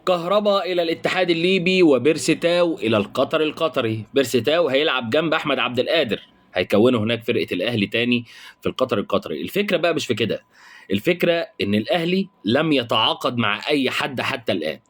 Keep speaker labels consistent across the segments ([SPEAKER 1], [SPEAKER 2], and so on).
[SPEAKER 1] كهربا الى الاتحاد الليبي وبيرسيتاو الى القطري. بيرسيتاو هيلعب جنب احمد عبد القادر، هيكونوا هناك فرقه الاهلي تاني في القطري. الفكره بقى مش في كده، الفكره ان الاهلي لم يتعاقد مع اي حد حتى الان.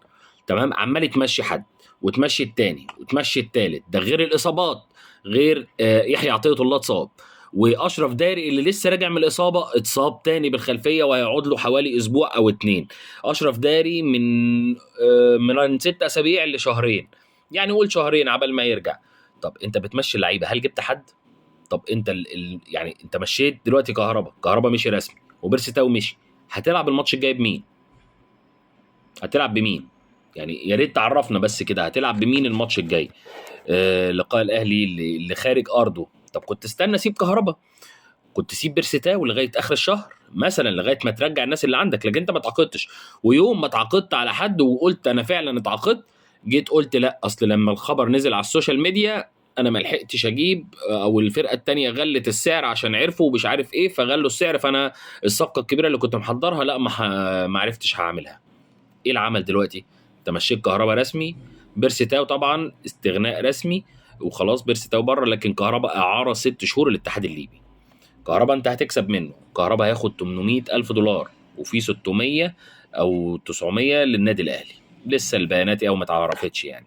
[SPEAKER 1] تمام، عمال تمشي حد وتمشي التاني وتمشي التالت، ده غير الاصابات، غير يحيى عطيه الله اتصاب، واشرف داري اللي لسه راجع من الاصابه اتصاب تاني بالخلفيه وهيقعد له حوالي اسبوع او اتنين. اشرف داري من 6 اسابيع لشهرين، يعني قول شهرين عبال ما يرجع. طب انت بتمشي اللعيبه، هل جبت حد؟ طب انت يعني انت مشيت دلوقتي كهربا مشي رسمي وبيرسي تاو مشي، هتلعب الماتش الجاي بمين؟ هتلعب بمين؟ يعني يا ريت تعرفنا بس كده، هتلعب بمين الماتش الجاي؟ لقاء الاهلي اللي خارج ارضه. طب كنت استنى سيب كهربا، كنت سيب بيرسيتاو لغايه اخر الشهر مثلا، لغايه ما ترجع الناس اللي عندك، لكن انت ما تعاقدتش. ويوم ما تعاقدت على حد وقلت انا فعلا اتعاقدت، جيت قلت لا اصل لما الخبر نزل على السوشيال ميديا انا ما لحقتش اجيب، او الفرقه التانية غلت السعر عشان عرفوا ومش عارف ايه فغلوا السعر، فانا الصفقه الكبيره اللي كنت محضرها لا ما عرفتش هعملها. ايه العمل دلوقتي؟ انت مشيت كهربا رسمي، بيرسيتاو طبعا استغناء رسمي وخلاص، بيرسيتاو بره، لكن كهربا اعاره 6 شهور للاتحاد الليبي. كهربا انت هتكسب منه، كهربا هياخد 800 الف دولار وفي 600 او 900 للنادي الاهلي، لسه البيانات او ما اتعرفتش يعني.